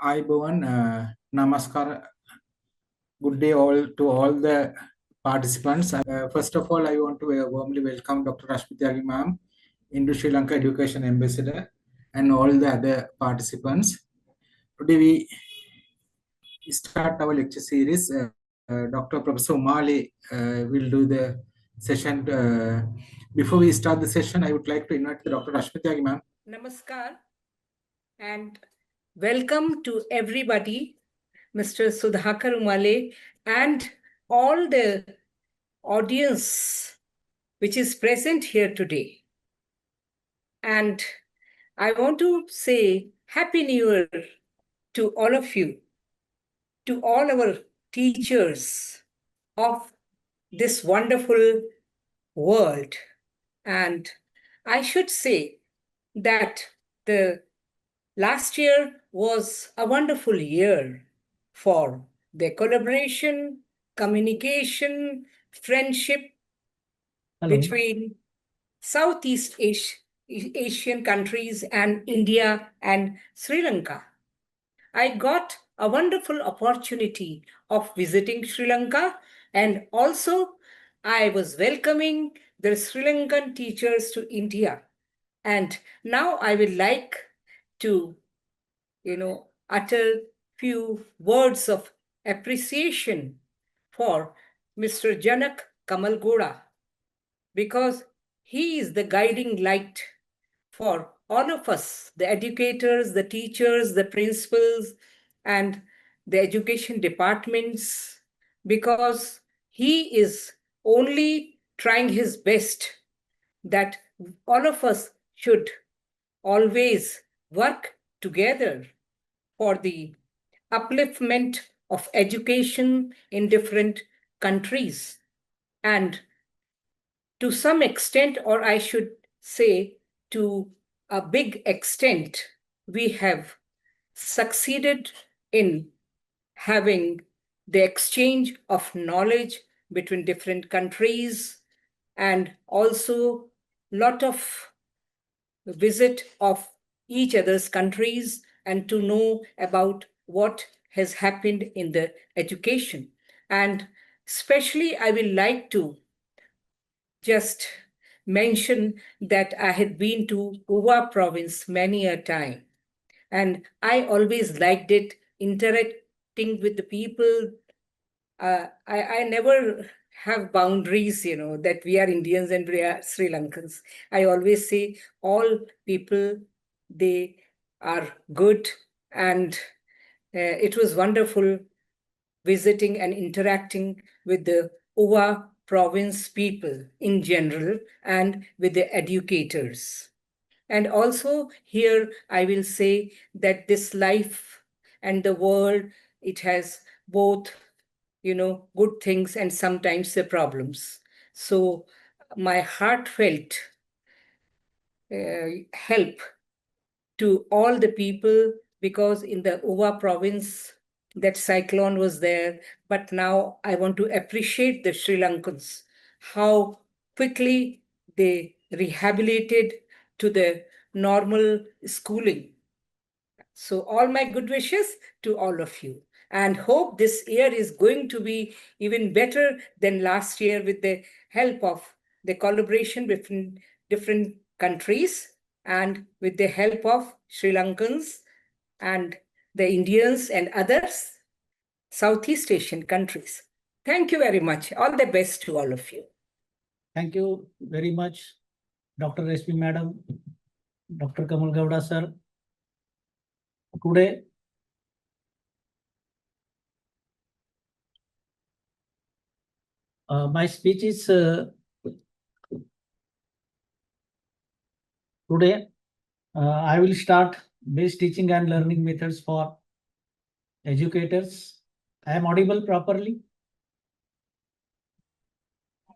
Ayubowan, Namaskar. Good day all to all the participants. First of all, I want to warmly welcome Dr. Rashmi Tyagi ma'am, Indo Sri Lanka Education Ambassador, and all the other participants. Today we start our lecture series. Dr. Professor Umali will do the session. Before we start the session, I would like to invite Dr. Rashmi Tyagi ma'am. Namaskar and welcome to everybody, Mr. Sudhakar Umale, and all the audience which is present here today. And I want to say Happy New Year to all of you, to all our teachers of this wonderful world. And I should say that the last year was a wonderful year for the collaboration, communication, friendship between Southeast Asian countries and India and Sri Lanka. I got a wonderful opportunity of visiting Sri Lanka, and also I was welcoming the Sri Lankan teachers to India. And now I would like to utter few words of appreciation for Mr. Janak Kamalgoda, because he is the guiding light for all of us, the educators, the teachers, the principals, and the education departments, because he is only trying his best that all of us should always work together for the upliftment of education in different countries. And to some extent, or I should say to a big extent, we have succeeded in having the exchange of knowledge between different countries, and also lot of visit of each other's countries, and to know about what has happened in the education. And especially I will like to just mention that I had been to Uva province many a time, and I always liked it, interacting with the people. I never have boundaries, that we are Indians and we are Sri Lankans. I always say all people, they are good, and it was wonderful visiting and interacting with the Uva province people in general and with the educators. And also here I will say that this life and the world, it has both, good things and sometimes the problems. So my heartfelt help to all the people, because in the Uva province, that cyclone was there. But now I want to appreciate the Sri Lankans, how quickly they rehabilitated to the normal schooling. So all my good wishes to all of you, and hope this year is going to be even better than last year with the help of the collaboration between different countries and with the help of Sri Lankans and the Indians and others Southeast Asian countries. Thank you very much. All the best to all of you. Thank you very much, Dr. Rashmi Madam, Dr. Kamal Gowda sir. Today, my speech is today. I will start base teaching and learning methods for educators. I am audible properly?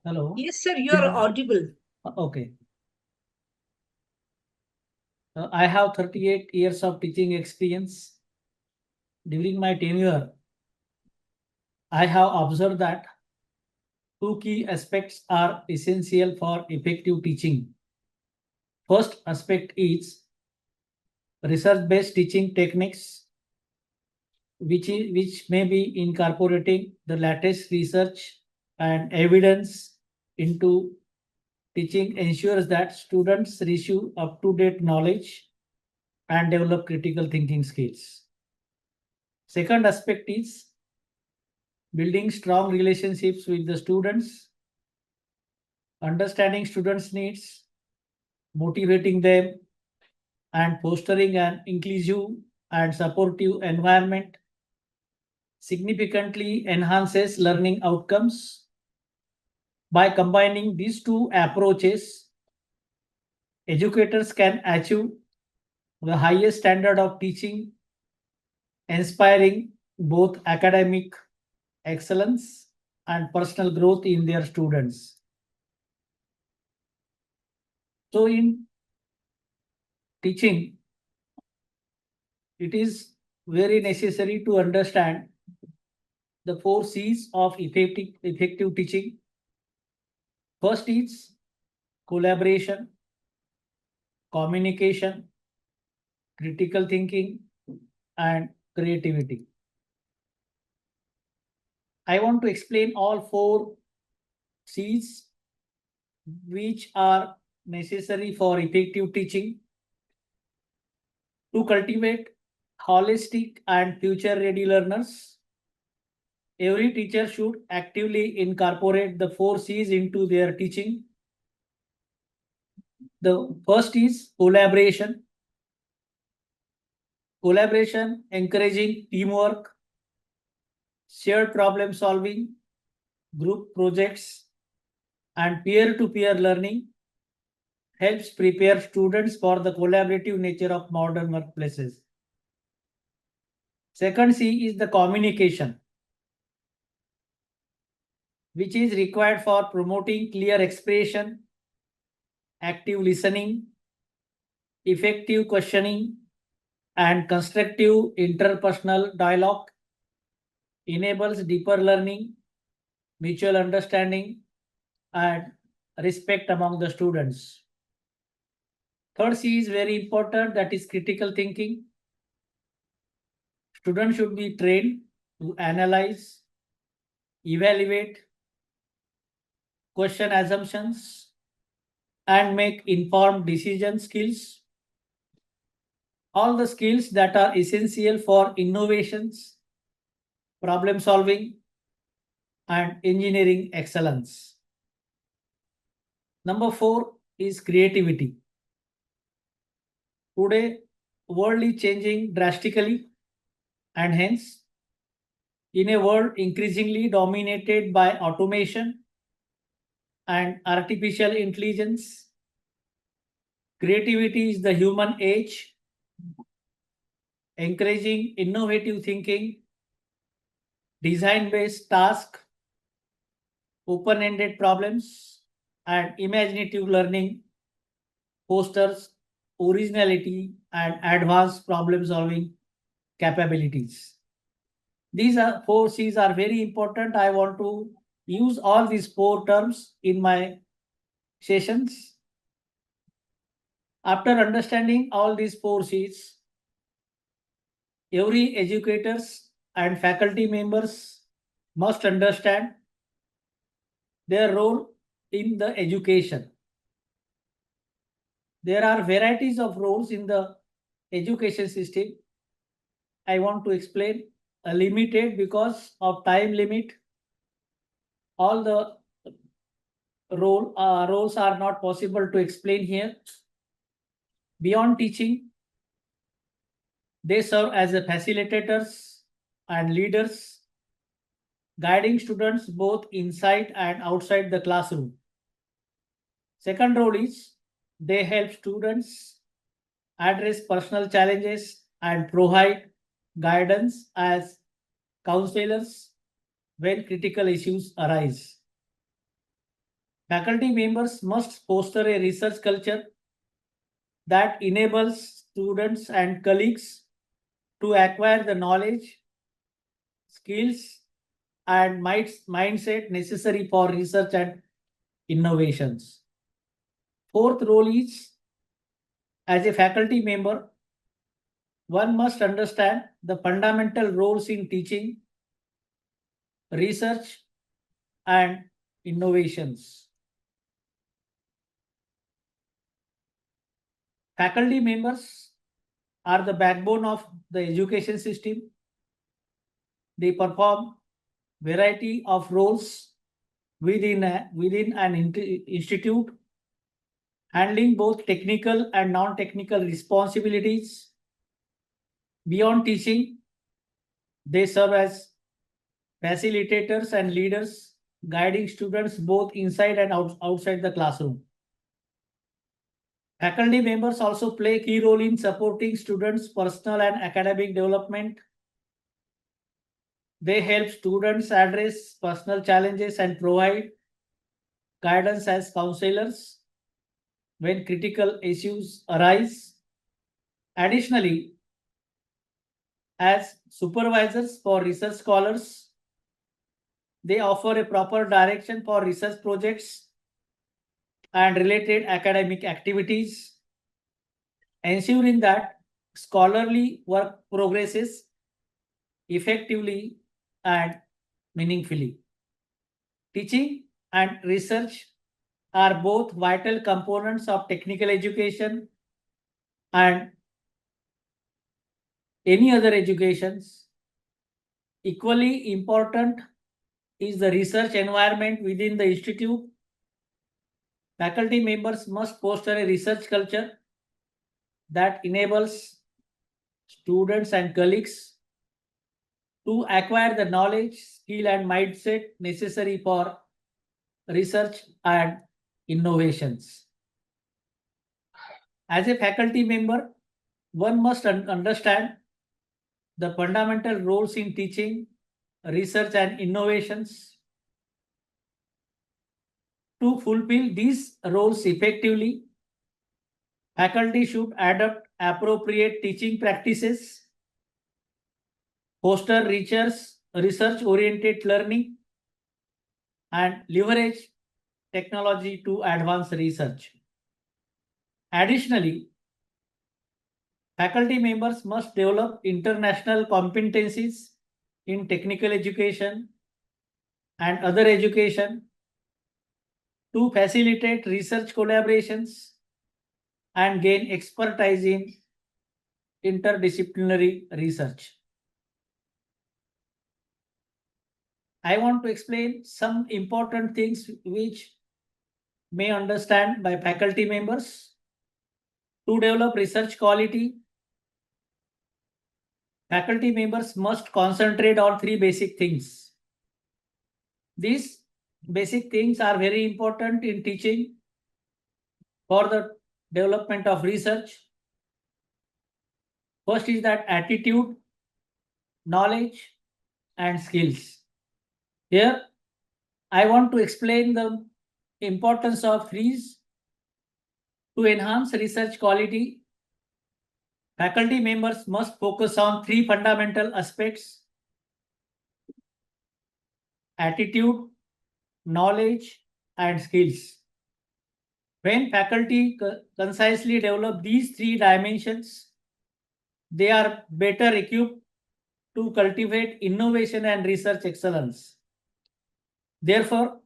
Hello? Yes, sir, you are audible. Okay. I have 38 years of teaching experience. During my tenure, I have observed that two key aspects are essential for effective teaching. First aspect is research-based teaching techniques. which may be incorporating the latest research and evidence into teaching ensures that students receive up-to-date knowledge and develop critical thinking skills. Second aspect is building strong relationships with the students, understanding students' needs, motivating them, and fostering an inclusive and supportive environment significantly enhances learning outcomes. By combining these two approaches, educators can achieve the highest standard of teaching, inspiring both academic excellence and personal growth in their students. So in teaching, it is very necessary to understand the 4 C's of effective teaching. First is collaboration, communication, critical thinking, and creativity. I want to explain all 4 C's which are necessary for effective teaching. To cultivate holistic and future-ready learners, every teacher should actively incorporate the 4 C's into their teaching. The first is collaboration. Collaboration encouraging teamwork, shared problem solving, group projects, and peer-to-peer learning helps prepare students for the collaborative nature of modern workplaces. Second C is the communication, which is required for promoting clear expression, active listening, effective questioning, and constructive interpersonal dialogue, enables deeper learning, mutual understanding, and respect among the students. Third C is very important, that is critical thinking. Students should be trained to analyze, evaluate, question assumptions, and make informed decision skills. All the skills that are essential for innovations, problem solving, and engineering excellence. Number 4 is creativity. Today, world is changing drastically, and hence, in a world increasingly dominated by automation and artificial intelligence, creativity is the human edge, encouraging innovative thinking, design-based tasks, open-ended problems, and imaginative learning fosters originality and advanced problem-solving capabilities. These 4 C's are very important. I want to use all these 4 terms in my sessions. After understanding all these 4 C's, every educators and faculty members must understand their role in the education. There are varieties of roles in the education system. I want to explain a limited because of time limit. All the roles are not possible to explain here. Beyond teaching, they serve as a facilitators and leaders, guiding students both inside and outside the classroom. Second role is they help students address personal challenges and provide guidance as counselors when critical issues arise. Faculty members must foster a research culture that enables students and colleagues to acquire the knowledge, skills, and mindset necessary for research and innovations. Fourth role is, as a faculty member, one must understand the fundamental roles in teaching, research, and innovations. Faculty members are the backbone of the education system. They perform variety of roles within an institute, handling both technical and non-technical responsibilities. Beyond teaching, they serve as facilitators and leaders, guiding students both inside and outside the classroom. Faculty members also play a key role in supporting students' personal and academic development. They help students address personal challenges and provide guidance as counselors when critical issues arise. Additionally, as supervisors for research scholars, they offer a proper direction for research projects and related academic activities, ensuring that scholarly work progresses effectively and meaningfully. Teaching and research are both vital components of technical education and any other educations. Equally important is the research environment within the institute. Faculty members must foster a research culture that enables students and colleagues to acquire the knowledge, skill, and mindset necessary for research and innovations. As a faculty member, one must understand the fundamental roles in teaching, research, and innovations. To fulfill these roles effectively, faculty should adopt appropriate teaching practices, foster research-oriented learning, and leverage technology to advance research. Additionally, faculty members must develop international competencies in technical education and other education to facilitate research collaborations and gain expertise in interdisciplinary research. I want to explain some important things which may understand by faculty members. To develop research quality, faculty members must concentrate on three basic things. These basic things are very important in teaching for the development of research. First is that attitude, knowledge, and skills. Here, I want to explain the importance of these. To enhance research quality, faculty members must focus on three fundamental aspects: attitude, knowledge, and skills. When faculty concisely develop these three dimensions, they are better equipped to cultivate innovation and research excellence. Therefore,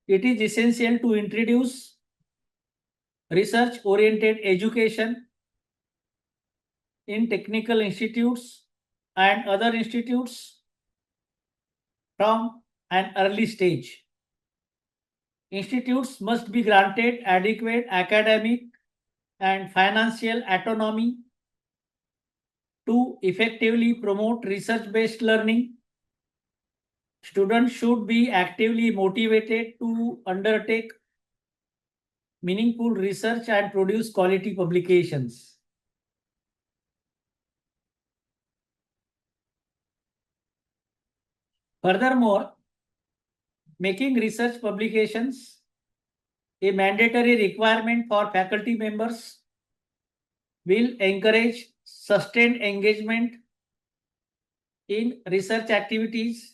it is essential to introduce research-oriented education in technical institutes and other institutes from an early stage. Institutes must be granted adequate academic and financial autonomy to effectively promote research-based learning. Students should be actively motivated to undertake meaningful research and produce quality publications. Furthermore, making research publications a mandatory requirement for faculty members will encourage sustained engagement in research activities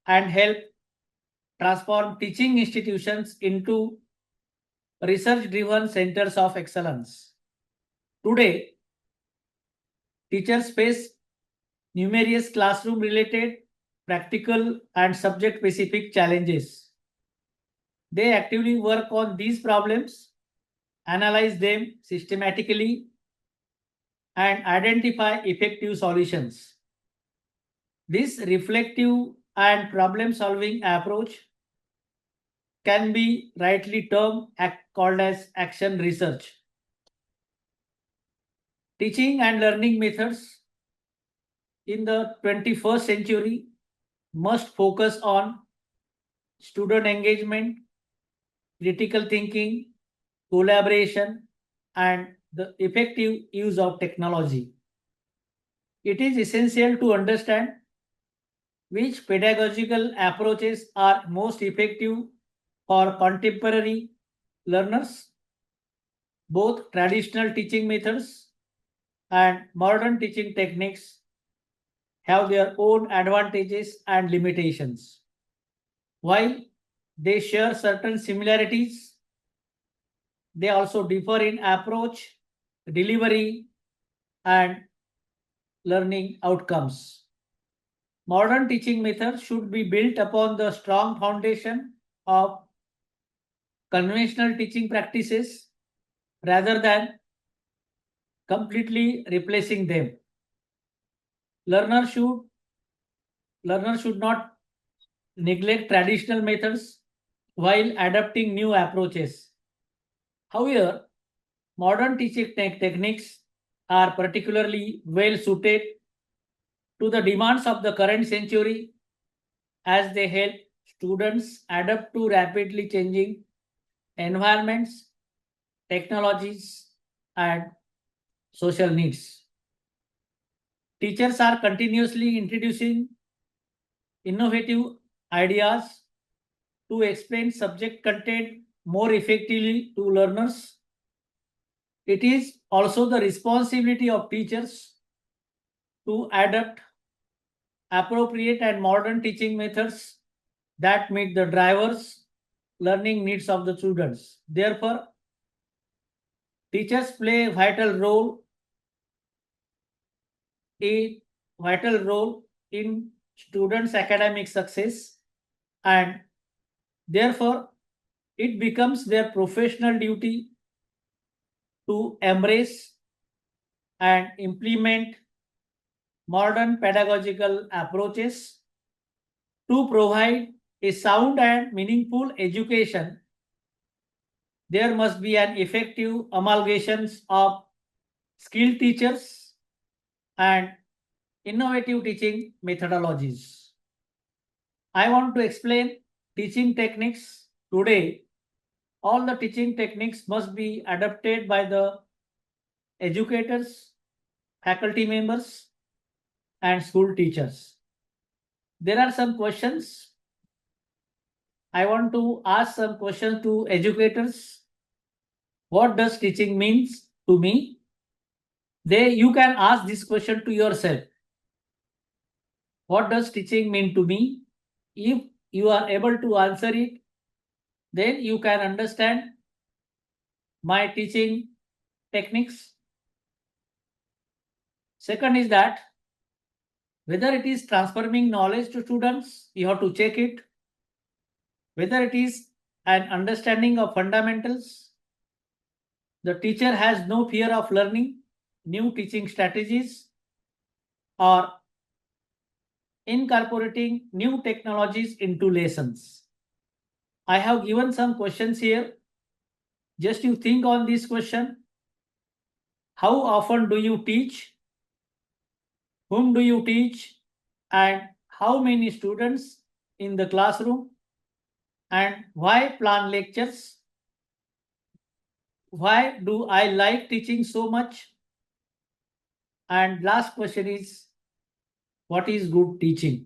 and help transform teaching institutions into research-driven centers of excellence. Today, teachers face numerous classroom-related, practical, and subject-specific challenges. They actively work on these problems, analyze them systematically, and identify effective solutions. This reflective and problem-solving approach can be rightly termed called as action research. Teaching and learning methods in the 21st century must focus on student engagement, critical thinking, collaboration, and the effective use of technology. It is essential to understand which pedagogical approaches are most effective for contemporary learners. Both traditional teaching methods and modern teaching techniques have their own advantages and limitations. While they share certain similarities, they also differ in approach, delivery, and learning outcomes. Modern teaching methods should be built upon the strong foundation of conventional teaching practices rather than completely replacing them. Learners should not neglect traditional methods while adopting new approaches. However, modern teaching techniques are particularly well suited to the demands of the current century as they help students adapt to rapidly changing environments, technologies, and social needs. Teachers are continuously introducing innovative ideas to explain subject content more effectively to learners. It is also the responsibility of teachers to adapt appropriate and modern teaching methods that meet the drivers' learning needs of the students. Therefore, teachers play a vital role in students' academic success, and therefore it becomes their professional duty to embrace and implement modern pedagogical approaches to provide a sound and meaningful education. There must be an effective amalgamation of skilled teachers and innovative teaching methodologies. I want to explain teaching techniques. Today, all the teaching techniques must be adopted by the educators, faculty members, and school teachers. There are some questions. I want to ask some questions to educators. What does teaching means to me? You can ask this question to yourself. What does teaching mean to me? If you are able to answer it, then you can understand my teaching techniques. Second is that whether it is transforming knowledge to students, you have to check it. Whether it is an understanding of fundamentals, the teacher has no fear of learning new teaching strategies or incorporating new technologies into lessons. I have given some questions here. Just you think on this question. How often do you teach? Whom do you teach? And how many students in the classroom? And why plan lectures? Why do I like teaching so much? And last question is, what is good teaching?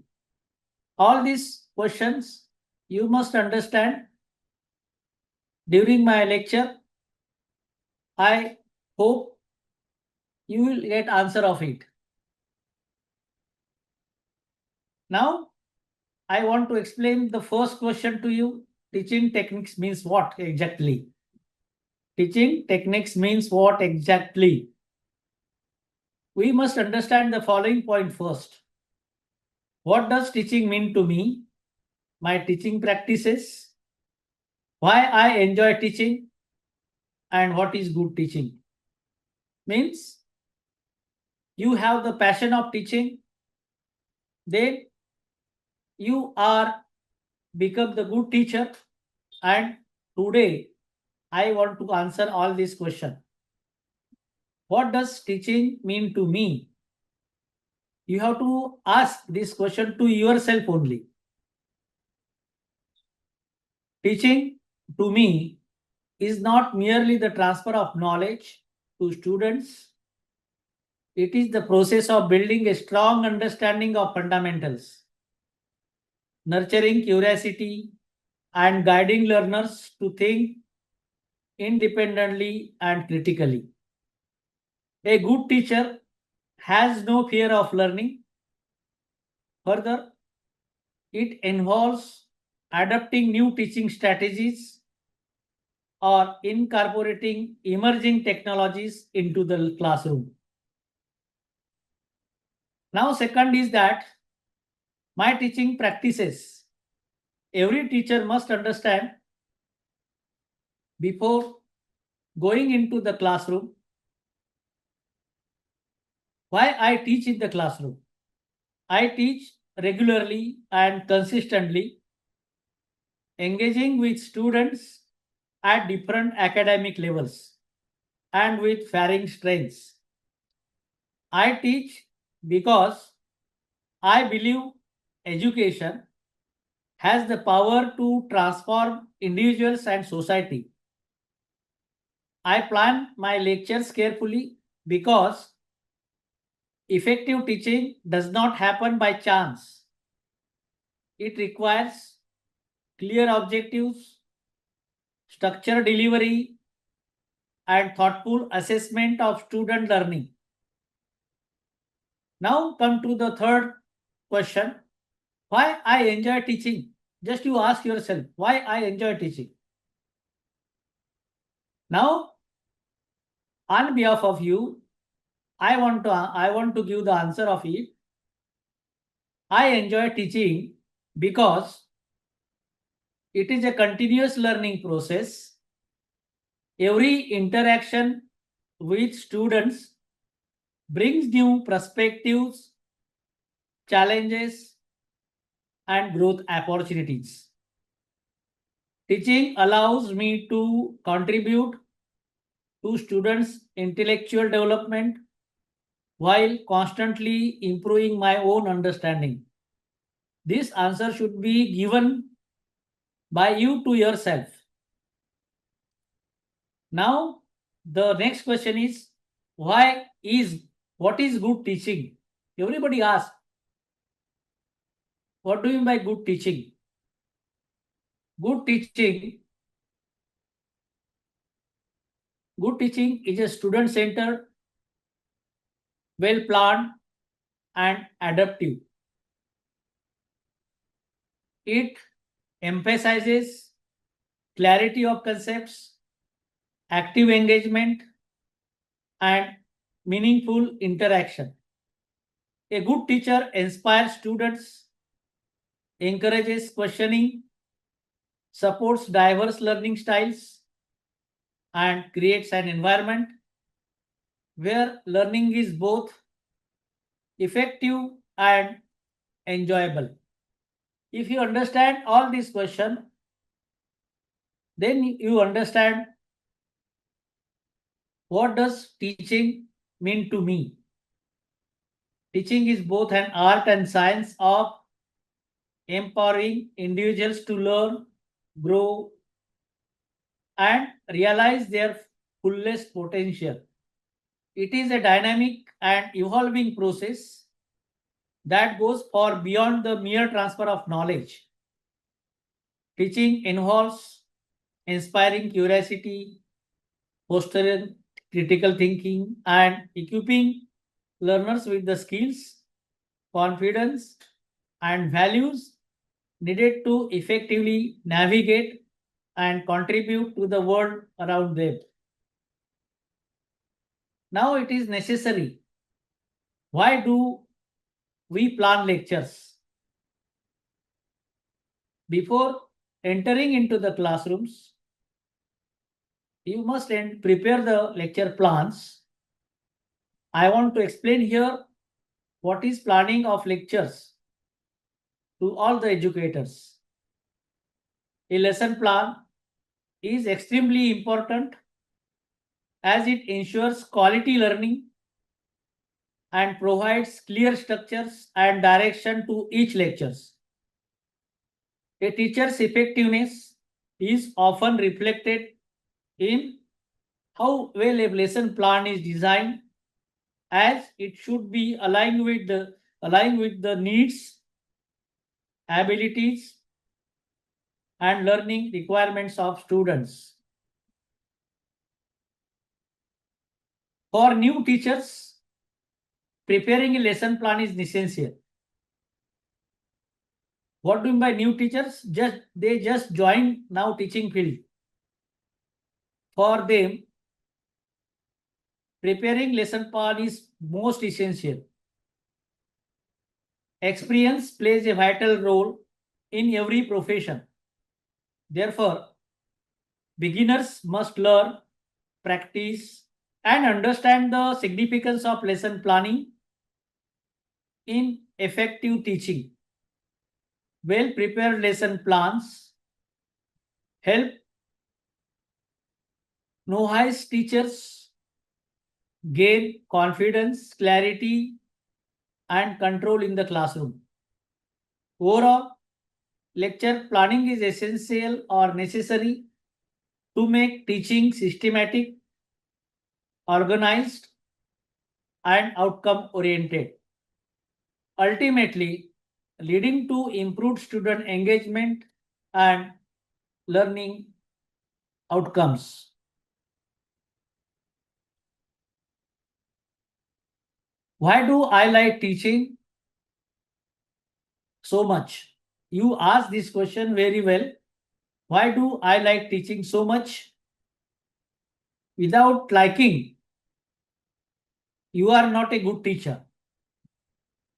All these questions you must understand during my lecture. I hope you will get answer of it. Now, I want to explain the first question to you. Teaching techniques means what exactly? Teaching techniques means what exactly? we must understand the following point first. What does teaching mean to me? My teaching practices, why I enjoy teaching, and what is good teaching. Means you have the passion of teaching, then you are become the good teacher. And today I want to answer all these questions. What does teaching mean to me? You have to ask this question to yourself only. Teaching to me is not merely the transfer of knowledge to students. It is the process of building a strong understanding of fundamentals, nurturing curiosity, and guiding learners to think independently and critically. A good teacher has no fear of learning. Further, it involves adapting new teaching strategies or incorporating emerging technologies into the classroom. Now, second is that my teaching practices. Every teacher must understand before going into the classroom why I teach in the classroom. I teach regularly and consistently, engaging with students at different academic levels and with varying strengths. I teach because I believe education has the power to transform individuals and society. I plan my lectures carefully because effective teaching does not happen by chance. It requires clear objectives, structured delivery, and thoughtful assessment of student learning. Now come to the third question. Why I enjoy teaching? Just you ask yourself, why I enjoy teaching? Now, on behalf of you, I want to give the answer of it. I enjoy teaching because it is a continuous learning process. Every interaction with students brings new perspectives, challenges, and growth opportunities. Teaching allows me to contribute to students' intellectual development while constantly improving my own understanding. This answer should be given by you to yourself. Now, the next question is what is good teaching? Everybody asks, what do you mean by good teaching? Good teaching is a student-centered, well-planned, and adaptive. It emphasizes clarity of concepts, active engagement, and meaningful interaction. A good teacher inspires students, encourages questioning, supports diverse learning styles, and creates an environment where learning is both effective and enjoyable. If you understand all these questions, then you understand what does teaching mean to me. Teaching is both an art and science of empowering individuals to learn, grow, and realize their fullest potential. It is a dynamic and evolving process that goes far beyond the mere transfer of knowledge. Teaching involves inspiring curiosity, fostering critical thinking, and equipping learners with the skills, confidence, and values needed to effectively navigate and contribute to the world around them. Now it is necessary Why do we plan lectures? Before entering into the classrooms, you must prepare the lecture plans. I want to explain here what is planning of lectures to all the educators. A lesson plan is extremely important as it ensures quality learning and provides clear structures and direction to each lectures. A teacher's effectiveness is often reflected in how well a lesson plan is designed, as it should be aligned with the needs, abilities, and learning requirements of students. For new teachers, preparing a lesson plan is essential. What do you mean by new teachers? They just joined now teaching field. For them, preparing lesson plan is most essential. Experience plays a vital role in every profession. Therefore, beginners must learn, practice, and understand the significance of lesson planning in effective teaching. Well-prepared lesson plans help novice teachers gain confidence, clarity, and control in the classroom. Overall, lecture planning is essential or necessary to make teaching systematic, organized, and outcome-oriented, ultimately leading to improved student engagement and learning outcomes. Why do I like teaching so much? You asked this question very well. Why do I like teaching so much? Without liking, you are not a good teacher.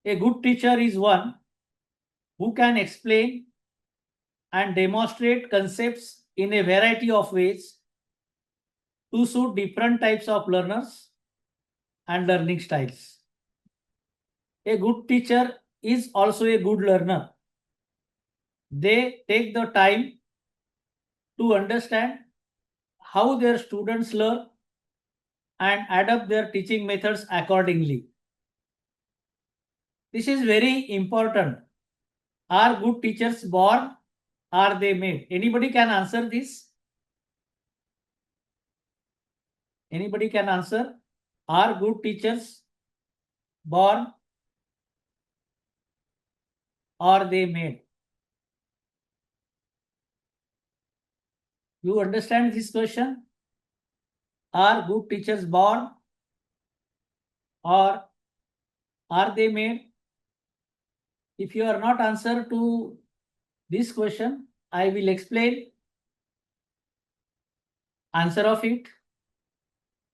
A good teacher is one who can explain and demonstrate concepts in a variety of ways to suit different types of learners and learning styles. A good teacher is also a good learner. They take the time to understand how their students learn and adapt their teaching methods accordingly. This is very important. Are good teachers born? Are they made? Anybody can answer this? Anybody can answer? Are good teachers born? Or are they made? You understand this question? Are good teachers born? Or are they made? If you are not answer to this question, I will explain answer of it.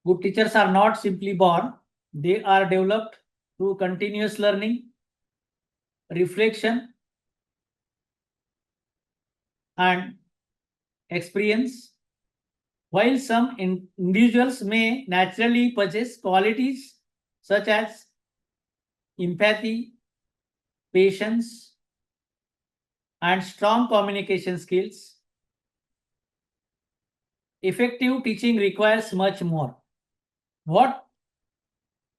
Good teachers are not simply born. They are developed through continuous learning, reflection, and experience. While some individuals may naturally possess qualities such as empathy, patience, and strong communication skills, effective teaching requires much more. What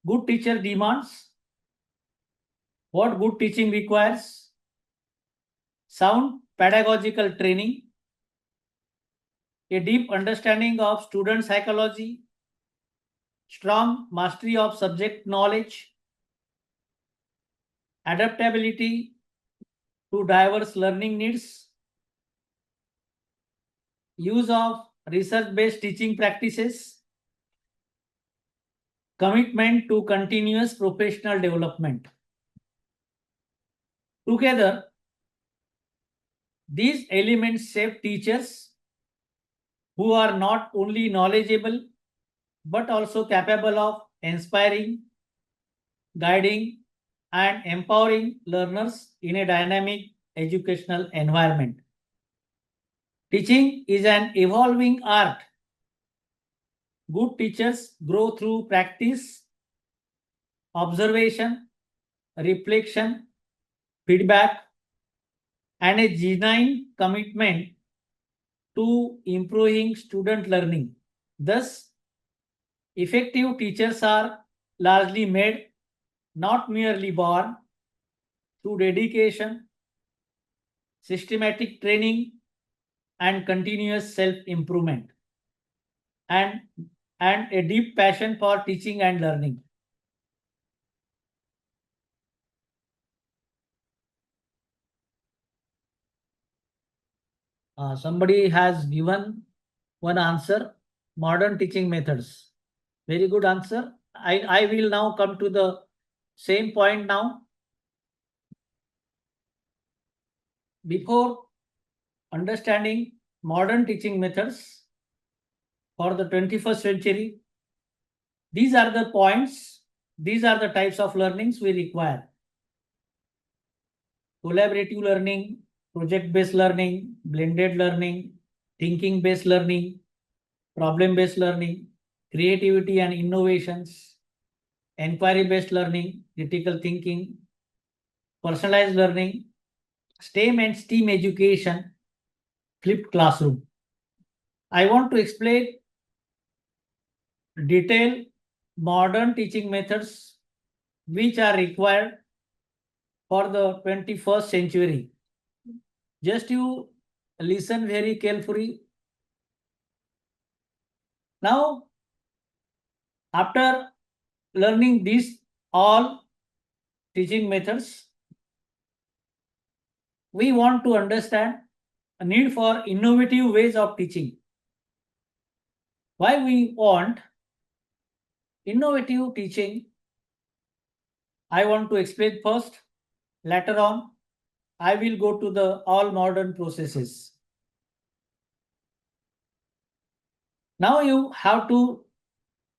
good teacher demands? What good teaching requires? Sound pedagogical training, a deep understanding of student psychology, strong mastery of subject knowledge, adaptability to diverse learning needs, use of research-based teaching practices, commitment to continuous professional development. Together, these elements shape teachers who are not only knowledgeable but also capable of inspiring, guiding, and empowering learners in a dynamic educational environment. Teaching is an evolving art. Good teachers grow through practice, observation, reflection, feedback, and a genuine commitment to improving student learning. Thus, effective teachers are largely made, not merely born, through dedication, systematic training, and continuous self-improvement, and a deep passion for teaching and learning. Somebody has given one answer, modern teaching methods. Very good answer. I will now come to the same point now. Before understanding modern teaching methods for the 21st century, these are the points, these are the types of learnings we require. Collaborative learning, project-based learning, blended learning, thinking-based learning, problem-based learning, creativity and innovations, inquiry-based learning, critical thinking, personalized learning, STEM and STEAM education, flipped classroom. I want to explain detailed modern teaching methods which are required for the 21st century. Just you listen very carefully. Now, after learning these all teaching methods, we want to understand a need for innovative ways of teaching. Why we want innovative teaching, I want to explain first. Later on, I will go to the all modern processes. Now you have to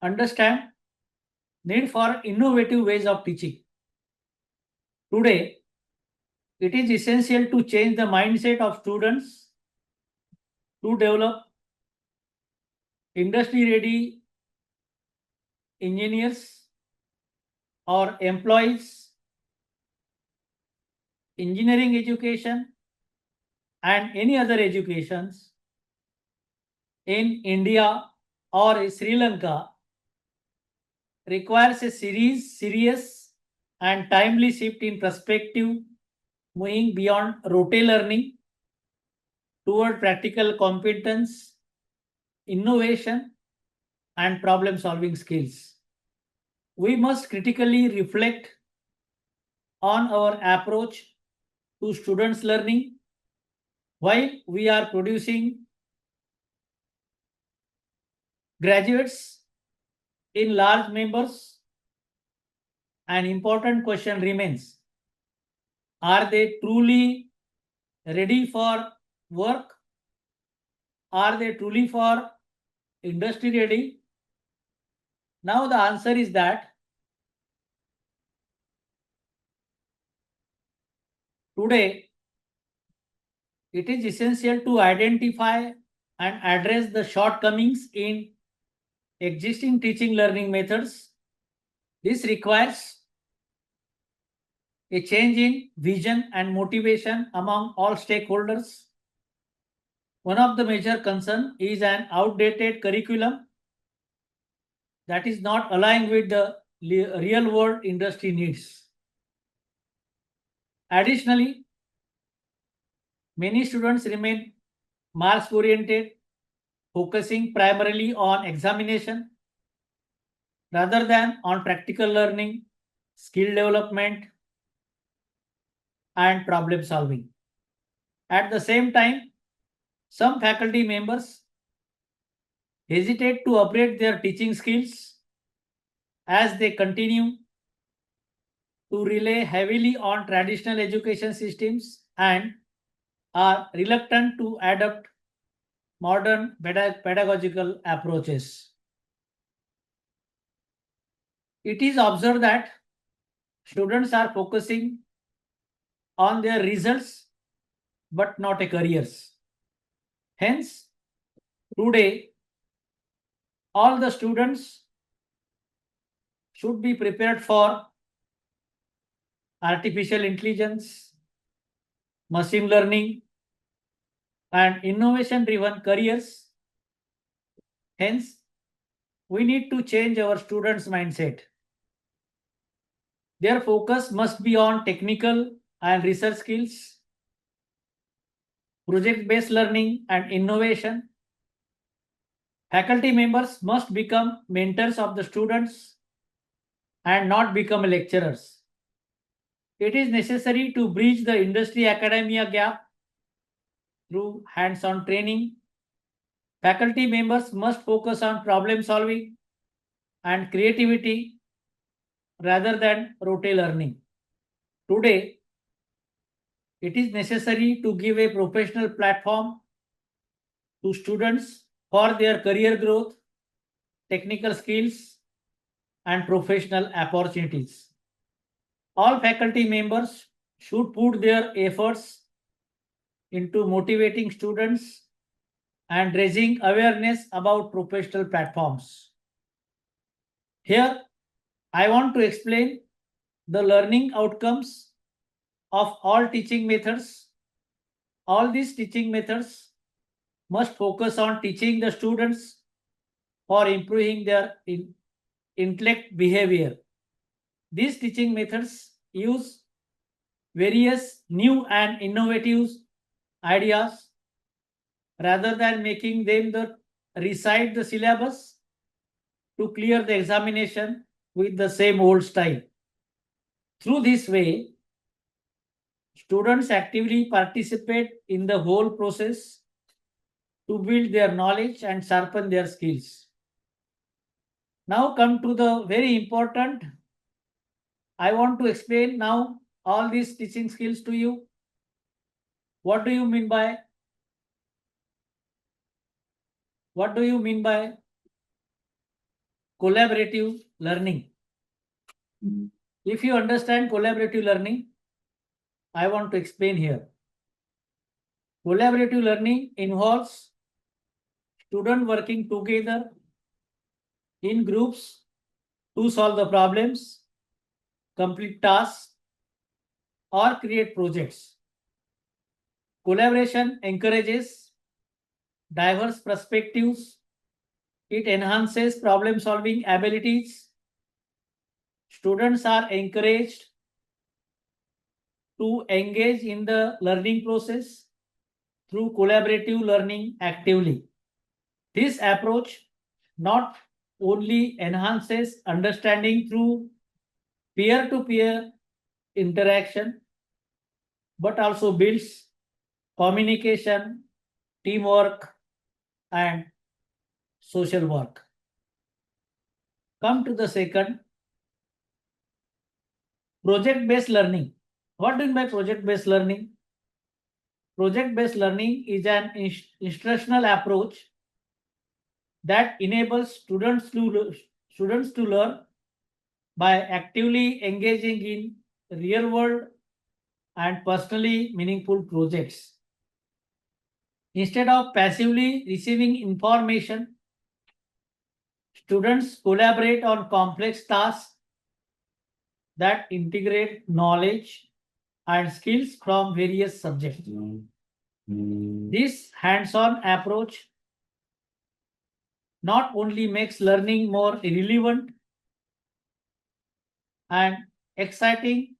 understand need for innovative ways of teaching. Today, it is essential to change the mindset of students to develop industry-ready engineers or employees, engineering education, and any other educations in India or Sri Lanka requires a serious and timely shift in perspective, moving beyond rote learning toward practical competence, innovation, and problem-solving skills. We must critically reflect on our approach to students' learning while we are producing graduates in large numbers. An important question remains: are they truly ready for work? Are they truly for industry ready? Now the answer is that today it is essential to identify and address the shortcomings in existing teaching learning methods. This requires a change in vision and motivation among all stakeholders. One of the major concerns is an outdated curriculum that is not aligned with the real world industry needs. Additionally, many students remain marks oriented, focusing primarily on examination rather than on practical learning, skill development, and problem solving. At the same time, some faculty members hesitate to upgrade their teaching skills as they continue to rely heavily on traditional education systems and are reluctant to adopt modern pedagogical approaches. It is observed that students are focusing on their results but not a careers. Hence, today, all the students should be prepared for artificial intelligence, machine learning, and innovation-driven careers. Hence, we need to change our students' mindset. Their focus must be on technical and research skills, project-based learning and innovation. Faculty members must become mentors of the students and not become lecturers. It is necessary to bridge the industry-academia gap through hands-on training. Faculty members must focus on problem solving and creativity rather than rote learning. Today, it is necessary to give a professional platform to students for their career growth, technical skills, and professional opportunities. All faculty members should put their efforts into motivating students and raising awareness about professional platforms. Here, I want to explain the learning outcomes of all teaching methods. All these teaching methods must focus on teaching the students for improving their intellect behavior. These teaching methods use various new and innovative ideas rather than making them recite the syllabus to clear the examination with the same old style. Through this way, students actively participate in the whole process to build their knowledge and sharpen their skills. Now come to the very important. I want to explain now all these teaching skills to you. What do you mean by collaborative learning? If you understand collaborative learning, I want to explain here. Collaborative learning involves students working together in groups to solve the problems, complete tasks, or create projects. Collaboration encourages diverse perspectives. It enhances problem-solving abilities. Students are encouraged to engage in the learning process through collaborative learning actively. This approach not only enhances understanding through peer-to-peer interaction, but also builds communication, teamwork, and social work. Come to the second, project-based learning. What do you mean by project-based learning? Project-based learning is an instructional approach that enables students to learn by actively engaging in real-world and personally meaningful projects. Instead of passively receiving information, students collaborate on complex tasks that integrate knowledge and skills from various subjects. This hands-on approach not only makes learning more relevant and exciting,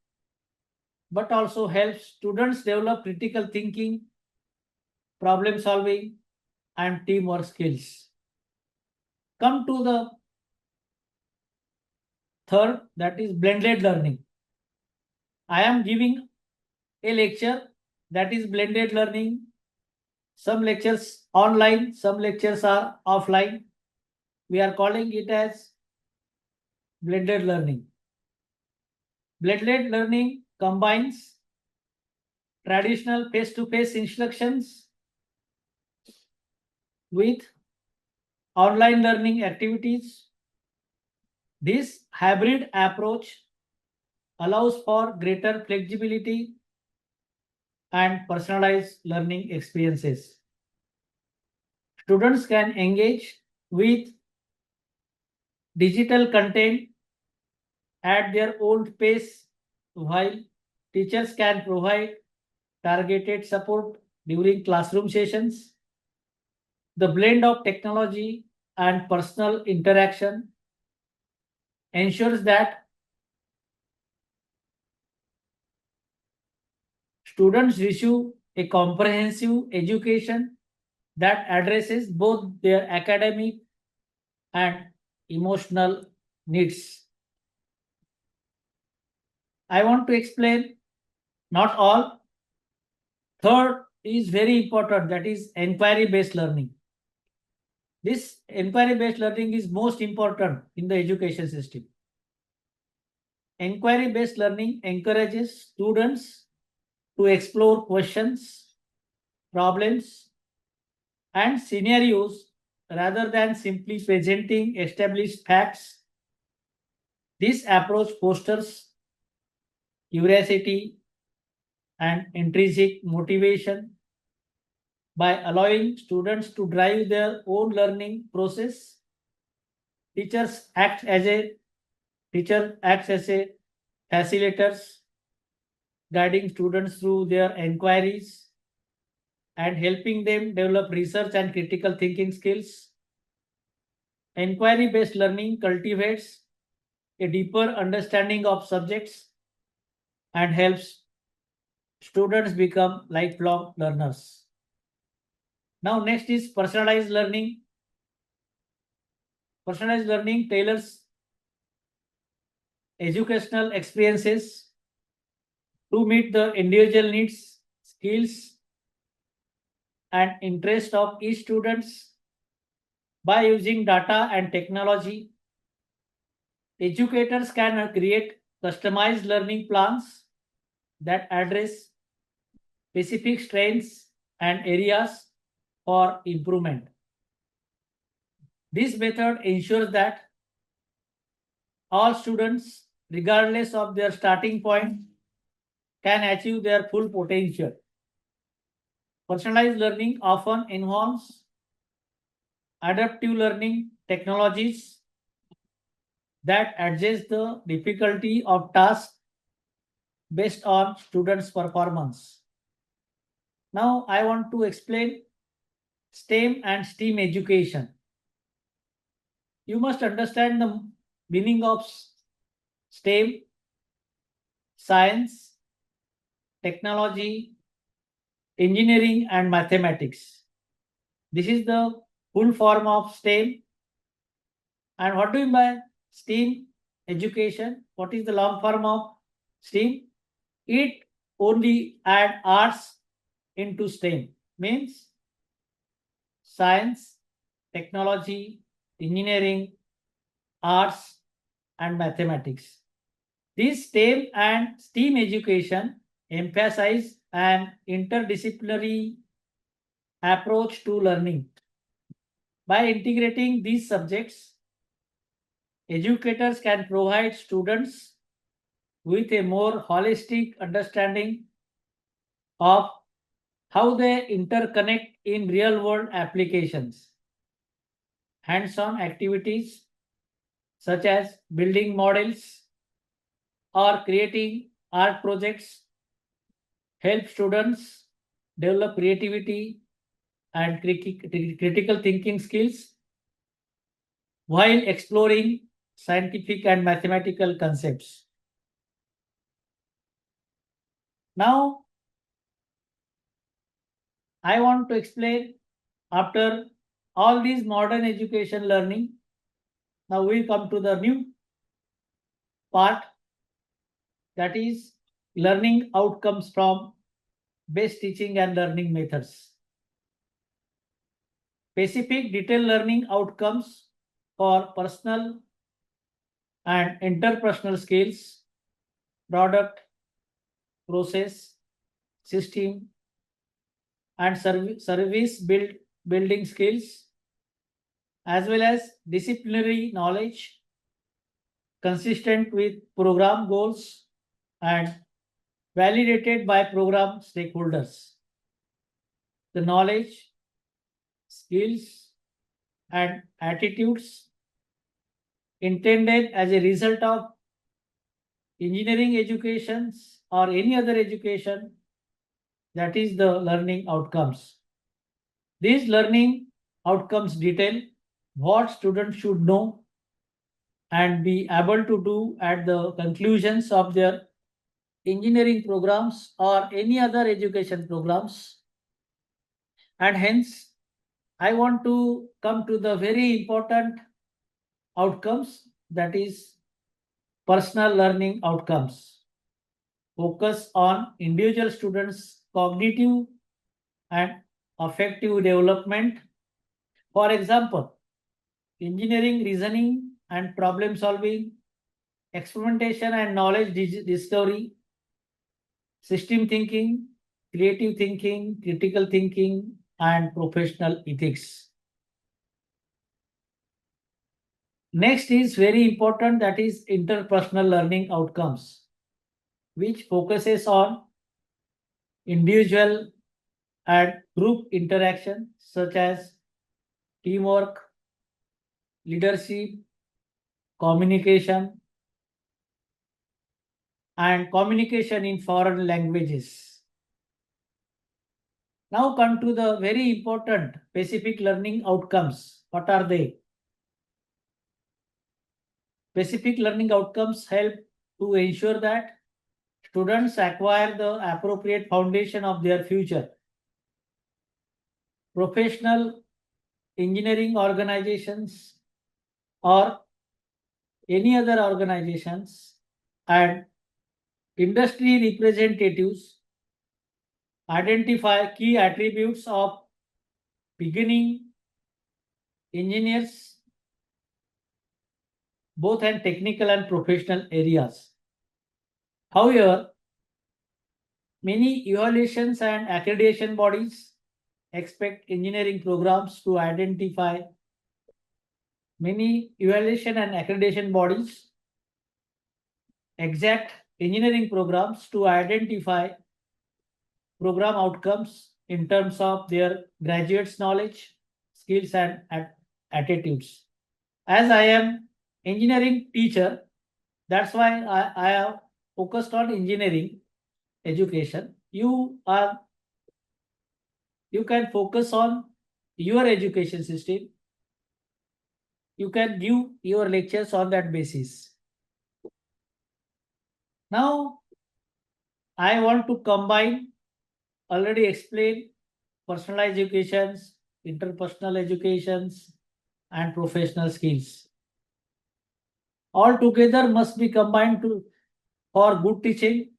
but also helps students develop critical thinking, problem solving, and teamwork skills. Come to the third, that is blended learning. I am giving a lecture that is blended learning. Some lectures online, some lectures are offline. We are calling it as blended learning. Blended learning combines traditional face-to-face instructions with online learning activities. This hybrid approach allows for greater flexibility and personalized learning experiences. Students can engage with digital content at their own pace, while teachers can provide targeted support during classroom sessions. The blend of technology and personal interaction ensures that students receive a comprehensive education that addresses both their academic and emotional needs. I want to explain not all. Third is very important, that is inquiry based learning. This inquiry based learning is most important in the education system. Inquiry based learning encourages students to explore questions, problems, and scenarios rather than simply presenting established facts. This approach fosters curiosity and intrinsic motivation by allowing students to drive their own learning process. Teacher acts as a facilitators, guiding students through their inquiries and helping them develop research and critical thinking skills. Inquiry-based learning cultivates a deeper understanding of subjects and helps students become lifelong learners. Now, next is personalized learning. Personalized learning tailors educational experiences to meet the individual needs, skills, and interest of each students. By using data and technology, educators can create customized learning plans that address specific strengths and areas for improvement. This method ensures that all students, regardless of their starting point, can achieve their full potential. Personalized learning often involves adaptive learning technologies that adjust the difficulty of tasks based on students' performance. Now, I want to explain STEM and STEAM education. You must understand the meaning of STEM: science, technology, engineering, and mathematics. This is the full form of STEM. And what do you mean by STEAM education? What is the long form of STEAM? It only add arts into STEM, means science, technology, engineering, arts, and mathematics. This STEM and STEAM education emphasize an interdisciplinary approach to learning. By integrating these subjects, educators can provide students with a more holistic understanding of how they interconnect in real-world applications. Hands-on activities such as building models or creating art projects help students develop creativity and critical thinking skills while exploring scientific and mathematical concepts. Now, I want to explain, after all these modern education learning, now we come to the new part, that is learning outcomes from best teaching and learning methods. Specific detailed learning outcomes for personal and interpersonal skills, product, process, system, and service building skills, as well as disciplinary knowledge consistent with program goals and validated by program stakeholders. The knowledge, skills, and attitudes intended as a result of engineering educations or any other education, that is the learning outcomes. These learning outcomes detail what students should know and be able to do at the conclusions of their engineering programs or any other education programs. And hence, I want to come to the very important outcomes, that is personal learning outcomes. Focus on individual students' cognitive and affective development. For example, engineering, reasoning and problem solving, experimentation and knowledge discovery, system thinking, creative thinking, critical thinking, and professional ethics. Next is very important, that is interpersonal learning outcomes, which focuses on individual and group interaction such as teamwork, leadership, communication, and communication in foreign languages. Now come to the very important specific learning outcomes. What are they? Specific learning outcomes help to ensure that students acquire the appropriate foundation of their future. Professional engineering organizations or any other organizations and industry representatives identify key attributes of beginning engineers, both in technical and professional areas. However, many evaluations and accreditation bodies expect engineering programs to identify exact engineering programs to identify program outcomes in terms of their graduates' knowledge, skills, and attitudes. As I am engineering teacher, that's why I have focused on engineering education. You can focus on your education system. You can give your lectures on that basis. Now, I want to combine already explained personalized educations, interpersonal educations, and professional skills. All together must be combined for good teaching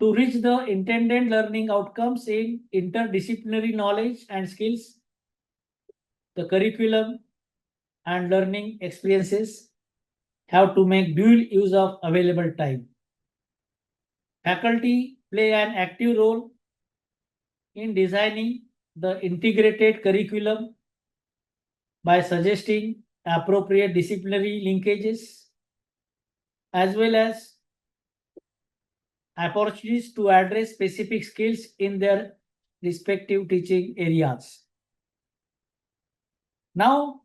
to reach the intended learning outcomes in interdisciplinary knowledge and skills. The curriculum and learning experiences have to make dual use of available time. Faculty play an active role in designing the integrated curriculum by suggesting appropriate disciplinary linkages as well as opportunities to address specific skills in their respective teaching areas. Now,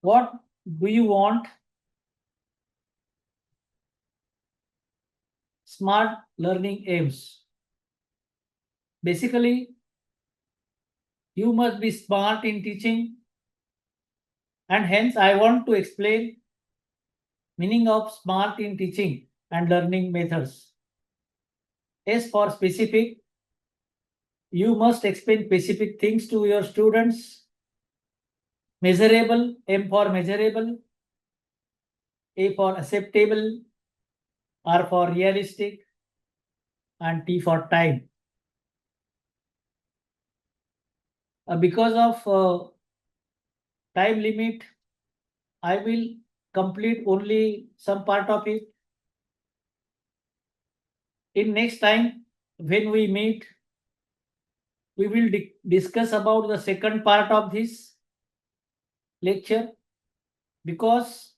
what do you want? Smart learning aims. Basically, you must be smart in teaching, and hence I want to explain meaning of smart in teaching and learning methods. As for specific, you must explain specific things to your students. Measurable, M for measurable, A for acceptable, R for realistic, and T for time. Because of time limit, I will complete only some part of it. In next time, when we meet, we will discuss about the second part of this lecture, because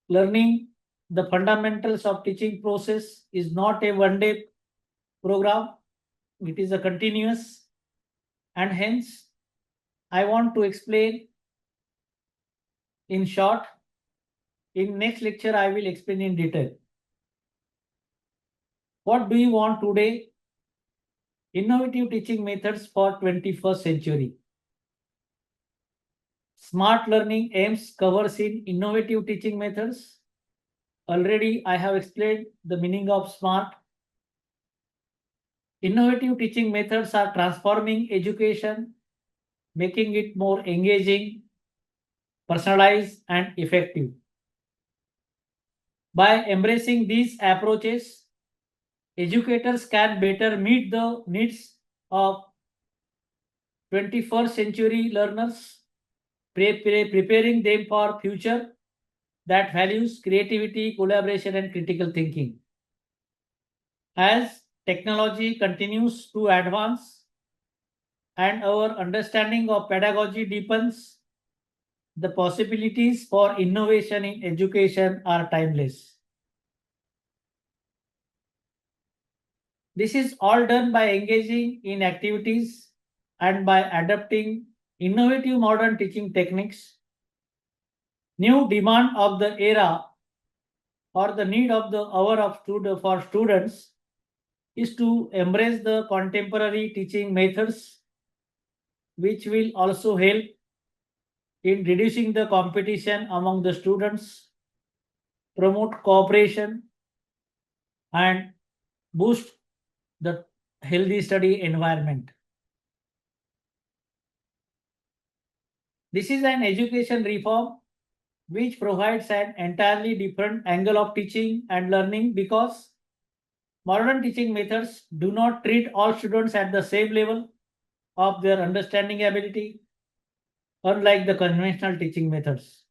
learning the fundamentals of teaching process is not a one-day program. It is a continuous, and hence I want to explain in short. In next lecture, I will explain in detail. What do you want today? Innovative teaching methods for 21st century. Smart learning aims covers in innovative teaching methods. Already I have explained the meaning of smart. Innovative teaching methods are transforming education, making it more engaging, personalized, and effective. By embracing these approaches, educators can better meet the needs of 21st century learners, preparing them for future that values creativity, collaboration, and critical thinking. As technology continues to advance and our understanding of pedagogy deepens, the possibilities for innovation in education are timeless. This is all done by engaging in activities and by adapting innovative modern teaching techniques. New demand of the era or the need of the hour of for students is to embrace the contemporary teaching methods, which will also help in reducing the competition among the students, promote cooperation, and boost the healthy study environment. This is an education reform which provides an entirely different angle of teaching and learning, because modern teaching methods do not treat all students at the same level of their understanding ability, unlike the conventional teaching methods.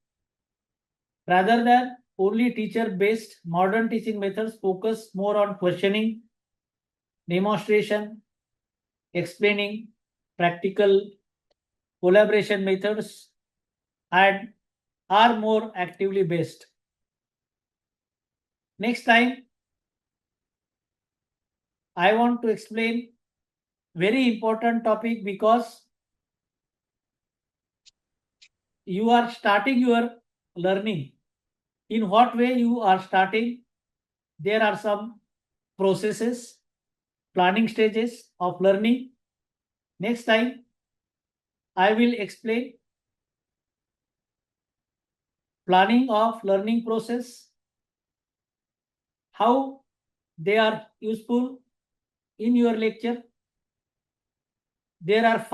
Rather than only teacher-based, modern teaching methods focus more on questioning, demonstration, explaining, practical collaboration methods, and are more actively based. Next time, I want to explain very important topic, because you are starting your learning. In what way you are starting? There are some processes, planning stages of learning. Next time, I will explain planning of learning process, how they are useful in your lecture. There are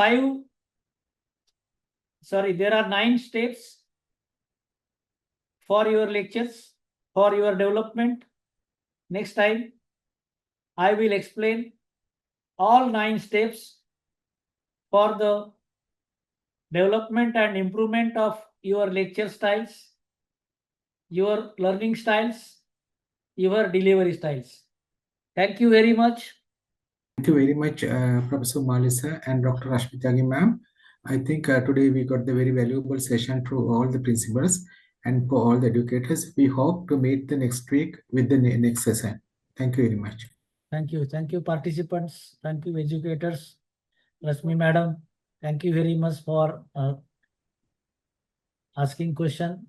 9 steps for your lectures, for your development. Next time, I will explain all 9 steps for the development and improvement of your lecture styles, your learning styles, your delivery styles. Thank you very much. Thank you very much, Professor Malisa and Dr. Rashmitagi ma'am. I think today we got the very valuable session through all the principals and for all the educators. We hope to meet the next week with the next session. Thank you very much. Thank you. Thank you, participants. Thank you, educators. Rashmi madam, thank you very much for asking question.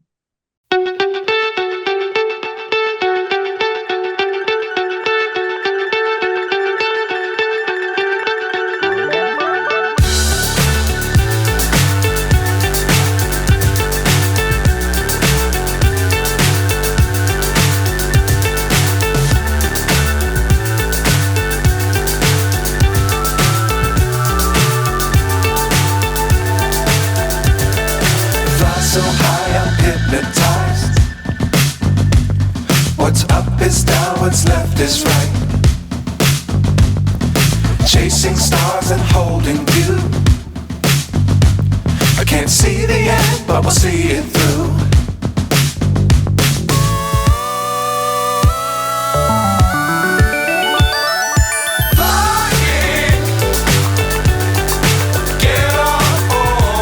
So high, I'm hypnotized. What's up is down, what's left is right. Chasing stars and holding you. I can't see the end, but we'll see it through.